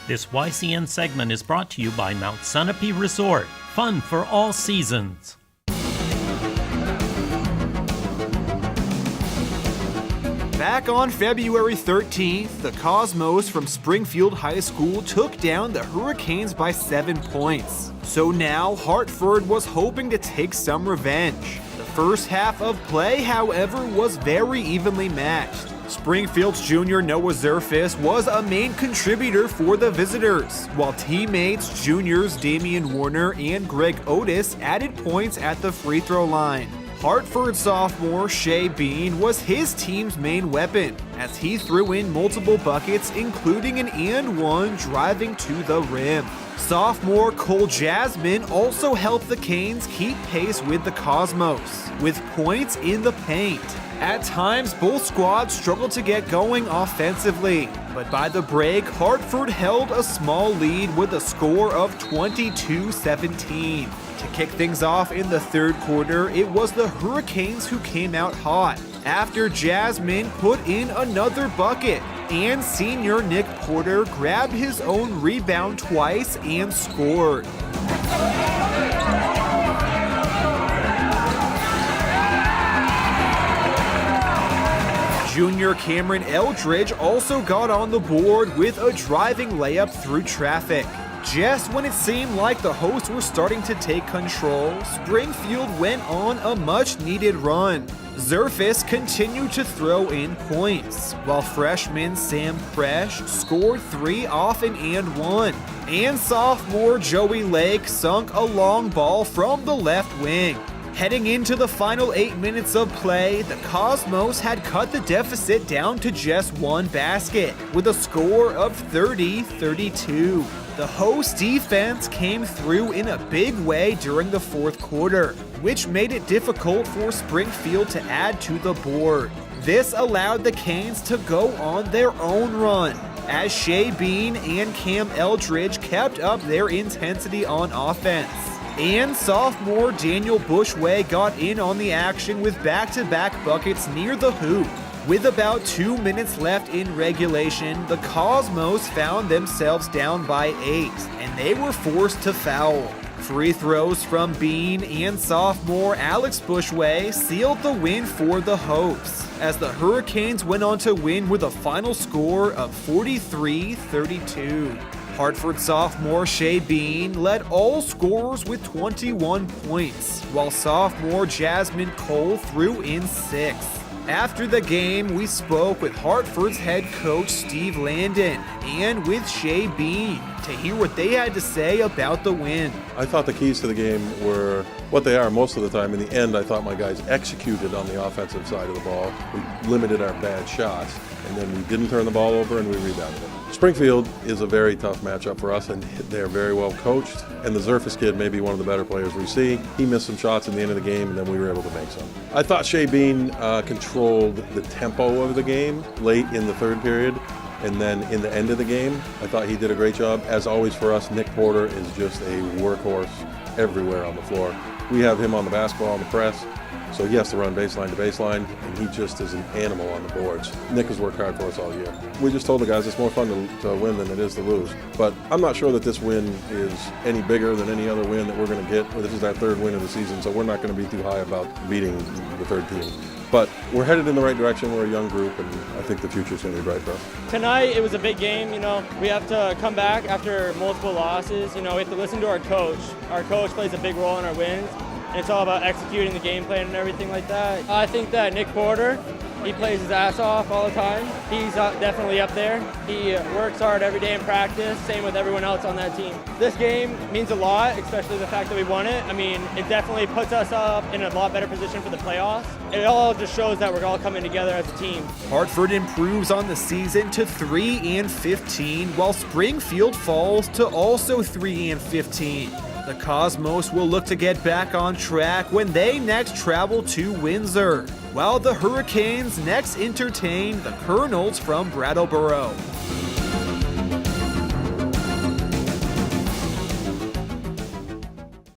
This YCN segment is brought to you by Mount Sunapee Resort. Fun for all seasons. Back on February 13th, the Cosmos from Springfield High School took down the Hurricanes by 7 points. So now Hartford was hoping to take some revenge. The first half of play, however, was very evenly matched. Springfield's junior Noah Zerfis was a main contributor for the visitors, while teammates juniors Damian Warner and Greg Otis added points at the free throw line. Hartford sophomore Shea Bean was his team's main weapon, as he threw in multiple buckets, including an and one driving to the rim. Sophomore Cole Jasmine also helped the Canes keep pace with the Cosmos, with points in the paint. At times, both squads struggled to get going offensively, but by the break, Hartford held a small lead with a score of 22-17. To kick things off in the third quarter, it was the Hurricanes who came out hot, after Jasmine put in another bucket, and senior Nick Porter grabbed his own rebound twice and scored. Junior Cameron Eldridge also got on the board with a driving layup through traffic. Just when it seemed like the hosts were starting to take control, Springfield went on a much-needed run. Zerfis continued to throw in points, while freshman Sam Fresh scored 3 off an and one, and sophomore Joey Lake sunk a long ball from the left wing. Heading into the final 8 minutes of play, the Cosmos had cut the deficit down to just one basket, with a score of 30-32. The host defense came through in a big way during the fourth quarter, which made it difficult for Springfield to add to the board. This allowed the Canes to go on their own run, as Shea Bean and Cam Eldridge kept up their intensity on offense. And sophomore Daniel Bushway got in on the action with back-to-back buckets near the hoop. With about 2 minutes left in regulation, the Cosmos found themselves down by 8, and they were forced to foul. Free throws from Bean and sophomore Alex Bushway sealed the win for the hosts, as the Hurricanes went on to win with a final score of 43-32. Hartford sophomore Shea Bean led all scorers with 21 points, while sophomore Jasmine Cole threw in 6. After the game, we spoke with Hartford's head coach Steve Landon and with Shea Bean to hear what they had to say about the win. I thought the keys to the game were what they are most of the time. In the end, I thought my guys executed on the offensive side of the ball. We limited our bad shots, and then we didn't turn the ball over and we rebounded it. Springfield is a very tough matchup for us, and they're very well coached. And the Zerfis kid may be one of the better players we see. He missed some shots in the end of the game, and then we were able to make some. I thought Shea Bean controlled the tempo of the game late in the third period, and then in the end of the game, I thought he did a great job. As always for us, Nick Porter is just a workhorse everywhere on the floor. We have him on the basketball, on the press, so he has to run baseline to baseline, and he just is an animal on the boards. Nick has worked hard for us all year. We just told the guys it's more fun to win than it is to lose. But I'm not sure that this win is any bigger than any other win that we're going to get. This is our third win of the season, so we're not going to be too high about beating the third team. But we're headed in the right direction. We're a young group, and I think the future's going to be bright for us. Tonight, it was a big game. We have to come back after multiple losses. We have to listen to our coach. Our coach plays a big role in our wins. And it's all about executing the game plan and everything like that. I think that Nick Porter, he plays his ass off all the time. He's definitely up there. He works hard every day in practice, same with everyone else on that team. This game means a lot, especially the fact that we won it. It definitely puts us up in a lot better position for the playoffs. It all just shows that we're all coming together as a team. Hartford improves on the season to 3-15, while Springfield falls to also 3-15. The Cosmos will look to get back on track when they next travel to Windsor, while the Hurricanes next entertain the Colonels from Brattleboro.